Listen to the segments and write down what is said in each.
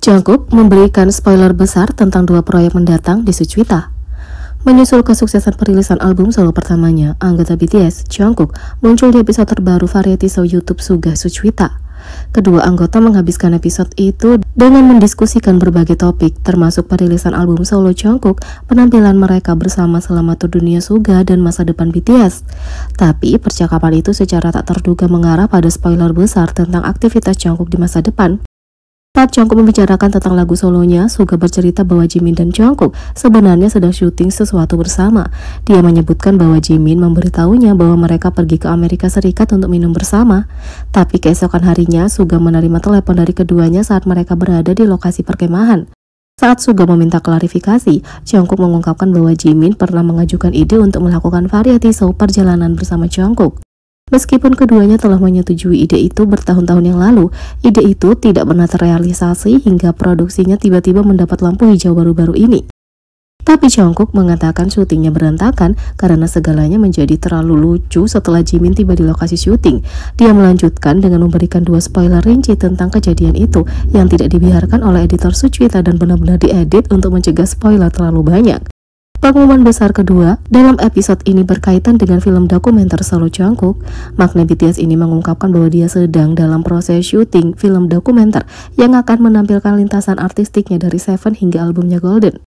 Jungkook memberikan spoiler besar tentang dua proyek mendatang di Suchwita. Menyusul kesuksesan perilisan album solo pertamanya, anggota BTS, Jungkook, muncul di episode terbaru variety show YouTube Suga Suchwita. Kedua anggota menghabiskan episode itu dengan mendiskusikan berbagai topik, termasuk perilisan album solo Jungkook, penampilan mereka bersama selama tur dunia Suga, dan masa depan BTS. Tapi, percakapan itu secara tak terduga mengarah pada spoiler besar tentang aktivitas Jungkook di masa depan. Saat Jungkook membicarakan tentang lagu solonya, Suga bercerita bahwa Jimin dan Jungkook sebenarnya sedang syuting sesuatu bersama. Dia menyebutkan bahwa Jimin memberitahunya bahwa mereka pergi ke Amerika Serikat untuk minum bersama. Tapi keesokan harinya, Suga menerima telepon dari keduanya saat mereka berada di lokasi perkemahan. Saat Suga meminta klarifikasi, Jungkook mengungkapkan bahwa Jimin pernah mengajukan ide untuk melakukan variety show perjalanan bersama Jungkook. Meskipun keduanya telah menyetujui ide itu bertahun-tahun yang lalu, ide itu tidak pernah terrealisasi hingga produksinya tiba-tiba mendapat lampu hijau baru-baru ini. Tapi Jungkook mengatakan syutingnya berantakan karena segalanya menjadi terlalu lucu setelah Jimin tiba di lokasi syuting. Dia melanjutkan dengan memberikan dua spoiler rinci tentang kejadian itu yang tidak dibiarkan oleh editor Suchwita dan benar-benar diedit untuk mencegah spoiler terlalu banyak. Pengumuman besar kedua dalam episode ini berkaitan dengan film dokumenter solo Jungkook. Magnet BTS ini mengungkapkan bahwa dia sedang dalam proses syuting film dokumenter yang akan menampilkan lintasan artistiknya dari Seven hingga albumnya Golden.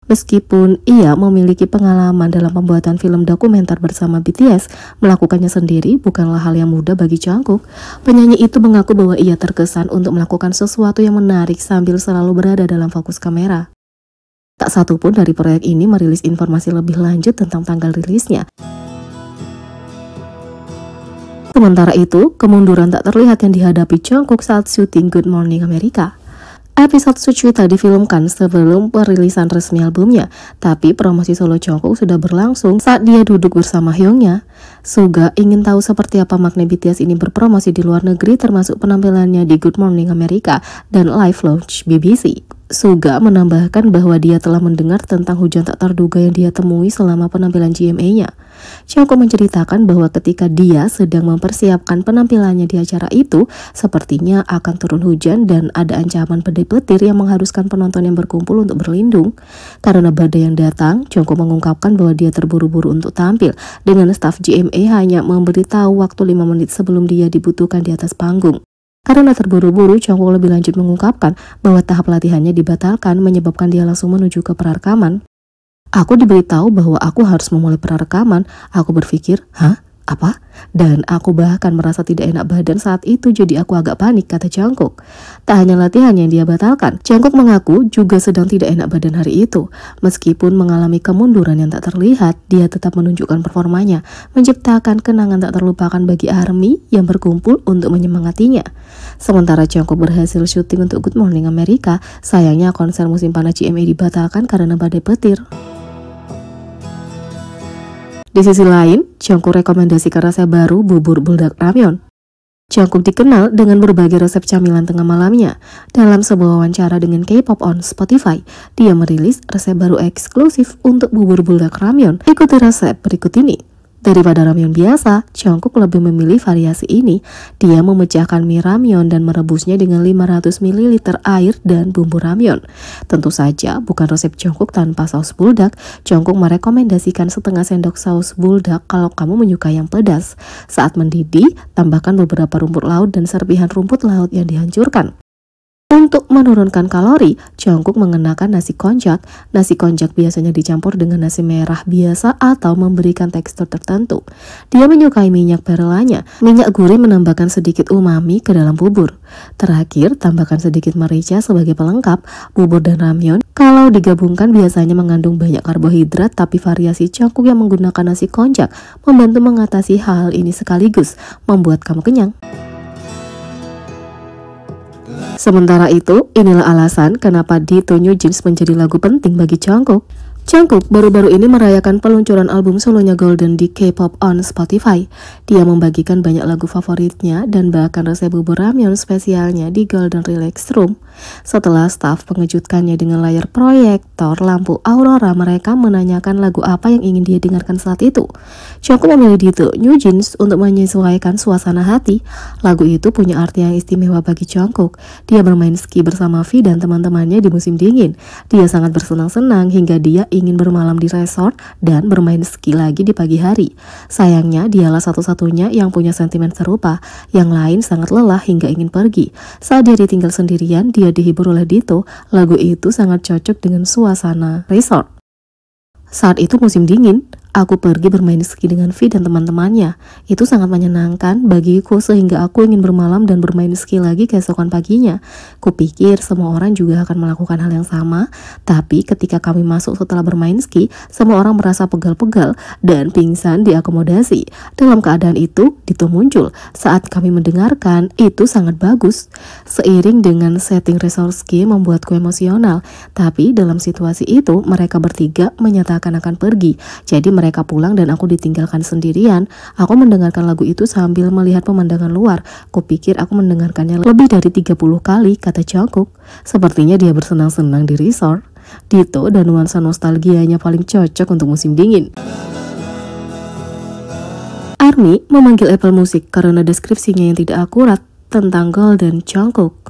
Meskipun ia memiliki pengalaman dalam pembuatan film dokumenter bersama BTS, melakukannya sendiri bukanlah hal yang mudah bagi Jungkook. Penyanyi itu mengaku bahwa ia terkesan untuk melakukan sesuatu yang menarik sambil selalu berada dalam fokus kamera. Tak satu pun dari proyek ini merilis informasi lebih lanjut tentang tanggal rilisnya. Sementara itu, kemunduran tak terlihat yang dihadapi Jungkook saat syuting Good Morning America. Episode Suchwita difilmkan sebelum perilisan resmi albumnya, tapi promosi solo Jungkook sudah berlangsung saat dia duduk bersama Hyungnya. Suga ingin tahu seperti apa Magnet BTS ini berpromosi di luar negeri, termasuk penampilannya di Good Morning America dan live launch BBC. Suga menambahkan bahwa dia telah mendengar tentang hujan tak terduga yang dia temui selama penampilan GMA-nya. Jungkook menceritakan bahwa ketika dia sedang mempersiapkan penampilannya di acara itu, sepertinya akan turun hujan dan ada ancaman badai petir yang mengharuskan penonton yang berkumpul untuk berlindung. Karena badai yang datang, Jungkook mengungkapkan bahwa dia terburu-buru untuk tampil, dengan staf GMA hanya memberitahu waktu 5 menit sebelum dia dibutuhkan di atas panggung. Karena terburu-buru, Jungkook lebih lanjut mengungkapkan bahwa tahap latihannya dibatalkan, menyebabkan dia langsung menuju ke perarekaman. Aku diberitahu bahwa aku harus memulai perarekaman. Aku berpikir, hah? Apa? Dan aku bahkan merasa tidak enak badan saat itu, jadi aku agak panik, kata Jungkook. Tak hanya latihan yang dia batalkan, Jungkook mengaku juga sedang tidak enak badan hari itu. Meskipun mengalami kemunduran yang tak terlihat, dia tetap menunjukkan performanya, menciptakan kenangan tak terlupakan bagi ARMY yang berkumpul untuk menyemangatinya. Sementara Jungkook berhasil syuting untuk Good Morning America, sayangnya konser musim panas GMA dibatalkan karena badai petir. Di sisi lain, Jungkook rekomendasikan resep baru bubur buldak ramyeon. Jungkook dikenal dengan berbagai resep camilan tengah malamnya. Dalam sebuah wawancara dengan K-pop on Spotify, dia merilis resep baru eksklusif untuk bubur buldak ramyeon. Ikuti resep berikut ini. Daripada ramyeon biasa, Jungkook lebih memilih variasi ini. Dia memecahkan mie ramyeon dan merebusnya dengan 500 ml air dan bumbu ramyeon. Tentu saja bukan resep Jungkook tanpa saus buldak. Jungkook merekomendasikan setengah sendok saus buldak kalau kamu menyukai yang pedas. Saat mendidih, tambahkan beberapa rumput laut dan serpihan rumput laut yang dihancurkan. Untuk menurunkan kalori, Jungkook mengenakan nasi konjac. Nasi konjac biasanya dicampur dengan nasi merah biasa atau memberikan tekstur tertentu. Dia menyukai minyak perlanya. Minyak gurih menambahkan sedikit umami ke dalam bubur. Terakhir, tambahkan sedikit merica sebagai pelengkap. Bubur dan ramyeon kalau digabungkan biasanya mengandung banyak karbohidrat, tapi variasi Jungkook yang menggunakan nasi konjac membantu mengatasi hal ini sekaligus membuat kamu kenyang. Sementara itu, inilah alasan kenapa Dito New Jeans menjadi lagu penting bagi Jungkook. Jungkook baru-baru ini merayakan peluncuran album solonya Golden di K-pop on Spotify. Dia membagikan banyak lagu favoritnya dan bahkan resep bubur ramyeon spesialnya di Golden Relax Room. Setelah staf mengejutkannya dengan layar proyektor lampu aurora, mereka menanyakan lagu apa yang ingin dia dengarkan saat itu. Jungkook memilih detail New Jeans untuk menyesuaikan suasana hati. Lagu itu punya arti yang istimewa bagi Jungkook. Dia bermain ski bersama V dan teman-temannya di musim dingin. Dia sangat bersenang-senang hingga dia ingin bermalam di resort dan bermain ski lagi di pagi hari. Sayangnya dialah satu-satunya yang punya sentimen serupa. Yang lain sangat lelah hingga ingin pergi. Saat dia ditinggal sendirian, dia dihibur oleh Dito. Lagu itu sangat cocok dengan suasana resort. Saat itu musim dingin, aku pergi bermain ski dengan V dan teman-temannya. Itu sangat menyenangkan bagiku sehingga aku ingin bermalam dan bermain ski lagi keesokan paginya. Kupikir semua orang juga akan melakukan hal yang sama, tapi ketika kami masuk setelah bermain ski, semua orang merasa pegal-pegal dan pingsan di akomodasi. Dalam keadaan itu, Dito muncul. Saat kami mendengarkan, itu sangat bagus. Seiring dengan setting resort ski membuatku emosional, tapi dalam situasi itu mereka bertiga menyatakan akan pergi. Jadi mereka pulang dan aku ditinggalkan sendirian. Aku mendengarkan lagu itu sambil melihat pemandangan luar. Kupikir aku mendengarkannya lebih dari 30 kali, kata Jungkook. Sepertinya dia bersenang-senang di resort. Dito dan nuansa nostalgianya paling cocok untuk musim dingin. ARMY memanggil Apple Music karena deskripsinya yang tidak akurat tentang Golden Jungkook.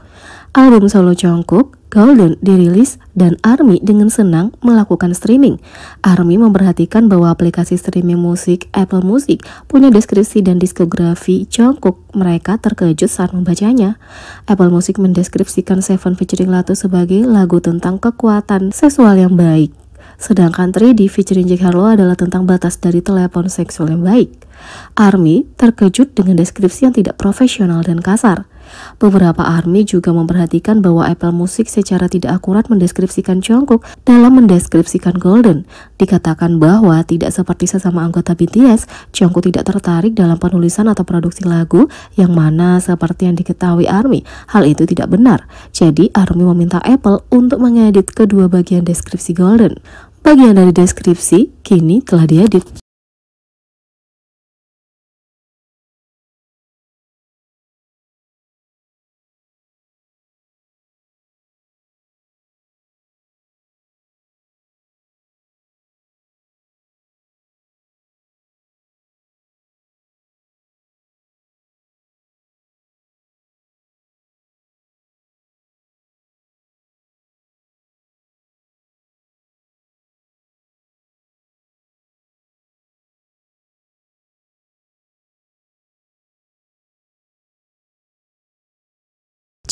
Album solo Jungkook, Golden, dirilis dan ARMY dengan senang melakukan streaming. ARMY memperhatikan bahwa aplikasi streaming musik Apple Music punya deskripsi dan diskografi Jungkook. Mereka terkejut saat membacanya. Apple Music mendeskripsikan Seven featuring Latu sebagai lagu tentang kekuatan seksual yang baik. Sedangkan 3D featuring Jack Harlow adalah tentang batas dari telepon seksual yang baik. ARMY terkejut dengan deskripsi yang tidak profesional dan kasar. Beberapa ARMY juga memperhatikan bahwa Apple Music secara tidak akurat mendeskripsikan Jungkook dalam mendeskripsikan Golden. Dikatakan bahwa tidak seperti sesama anggota BTS, Jungkook tidak tertarik dalam penulisan atau produksi lagu, yang mana seperti yang diketahui ARMY, hal itu tidak benar. Jadi ARMY meminta Apple untuk mengedit kedua bagian deskripsi Golden. Bagian dari deskripsi kini telah diedit.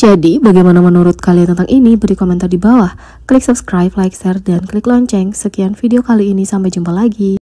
Jadi, bagaimana menurut kalian tentang ini? Beri komentar di bawah. Klik subscribe, like, share, dan klik lonceng. Sekian video kali ini, sampai jumpa lagi.